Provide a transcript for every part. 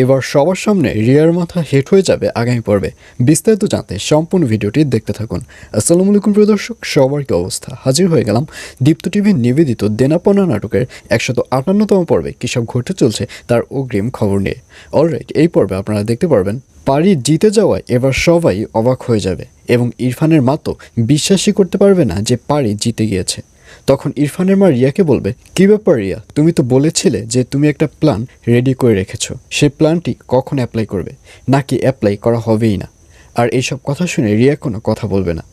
এবার সবার সামনে রিয়ার মাথা হেট হয়ে যাবে আগামী পর্বে। বিস্তারিত জানতে সম্পূর্ণ ভিডিওটি দেখতে থাকুন। আসসালামু আলাইকুম প্রিয় দর্শক, সবার কি অবস্থা? হাজির হয়ে গেলাম দীপ্ত টিভির নিবেদিত দেনাপনা নাটকের 158তম পর্বে কী সব ঘটে চলছে তার অগ্রিম খবর নিয়ে। অলরাইট, এই পর্বে আপনারা দেখতে পারবেন পারি জিতে যাওয়ায় এবার সবাই অবাক হয়ে যাবে এবং ইরফানের মা তো বিশ্বাসই করতে পারবে না যে পারি জিতে গিয়েছে। তখন ইরফানের মা রিয়াকে বলবে, কী ব্যাপার রিয়া, তুমি তো বলেছিলে যে তুমি একটা প্ল্যান রেডি করে রেখেছো, সেই প্ল্যানটি কখন অ্যাপ্লাই করবে, নাকি অ্যাপ্লাই করা হবেই না? আর এইসব কথা শুনে রিয়া কোনো কথা বলবে না।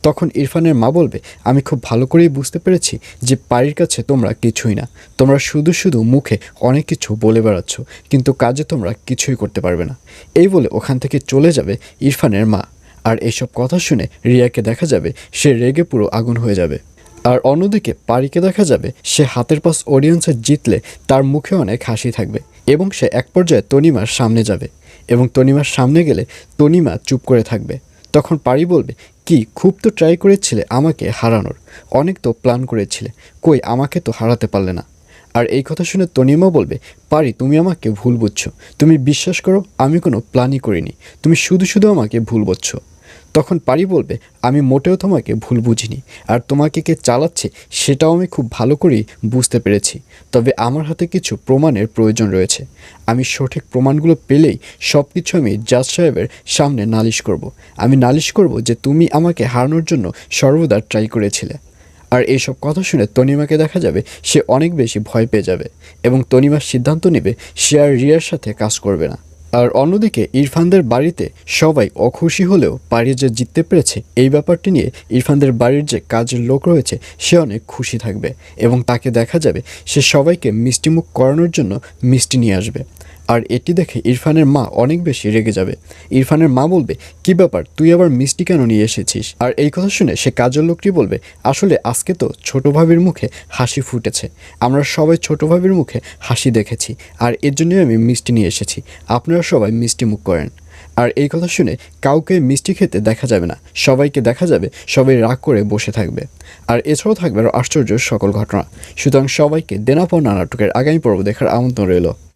তখন ইরফানের মা বলবে, আমি খুব ভালো করেই বুঝতে পেরেছি যে পারির কাছে তোমরা কিছুই না, তোমরা শুধু শুধু মুখে অনেক কিছু বলে বেড়াচ্ছ, কিন্তু কাজে তোমরা কিছুই করতে পারবে না। এই বলে ওখান থেকে চলে যাবে ইরফানের মা। আর এইসব কথা শুনে রিয়াকে দেখা যাবে সে রেগে পুরো আগুন হয়ে যাবে। আর অন্যদিকে পারিকে দেখা যাবে সে হাতের পাস অডিয়েন্সে জিতলে তার মুখে অনেক হাসি থাকবে এবং সে এক পর্যায়ে তনিমার সামনে যাবে এবং তনিমার সামনে গেলে তনিমা চুপ করে থাকবে। তখন পারি বলবে, কি খুব তো ট্রাই করেছিলে আমাকে হারানোর, অনেক তো প্ল্যান করেছিলে, কই আমাকে তো হারাতে পারলে না। আর এই কথা শুনে তনিমা বলবে, পারি তুমি আমাকে ভুল বুঝছো, তুমি বিশ্বাস করো আমি কোনো প্ল্যানই করিনি, তুমি শুধু শুধু আমাকে ভুল বুঝছো। তখন পারি বলবে, আমি মোটেও তোমাকে ভুল বুঝিনি, আর তোমাকে কে চালাচ্ছে সেটাও আমি খুব ভালো করেই বুঝতে পেরেছি, তবে আমার হাতে কিছু প্রমাণের প্রয়োজন রয়েছে। আমি সঠিক প্রমাণগুলো পেলেই সব কিছু আমি জাজ সাহেবের সামনে নালিশ করব। আমি নালিশ করব যে তুমি আমাকে হারানোর জন্য সর্বদা ট্রাই করেছিলে। আর এইসব কথা শুনে তনিমাকে দেখা যাবে সে অনেক বেশি ভয় পেয়ে যাবে এবং তনিমার সিদ্ধান্ত নেবে সে আর রিয়ার সাথে কাজ করবে না। আর অন্যদিকে ইরফানদের বাড়িতে সবাই অখুশি হলেও পারি যে জিততে পেরেছে এই ব্যাপারটি নিয়ে ইরফানদের বাড়ির যে কাজের লোক রয়েছে সে অনেক খুশি থাকবে এবং তাকে দেখা যাবে সে সবাইকে মিষ্টিমুখ করানোর জন্য মিষ্টি নিয়ে আসবে। আর এটি দেখে ইরফানের মা অনেক বেশি রেগে যাবে। ইরফানের মা বলবে, কি ব্যাপার, তুই আবার মিষ্টি কেন নিয়ে এসেছিস? আর এই কথা শুনে সে কাজের লোকটি বলবে, আসলে আজকে তো ছোট ভাবির মুখে হাসি ফুটেছে, আমরা সবাই ছোট ভাবির মুখে হাসি দেখেছি, আর এর জন্যই আমি মিষ্টি নিয়ে এসেছি, আপনারা সবাই মিষ্টি মুখ করেন। আর এই কথা শুনে কাউকে মিষ্টি খেতে দেখা যাবে না, সবাইকে দেখা যাবে সবাই রাগ করে বসে থাকবে। আর এছাড়াও থাকবে আরও আশ্চর্য সকল ঘটনা। সুতরাং সবাইকে দেনা পাওনা নাটকের আগামী পর্ব দেখার আমন্ত্রণ রইল।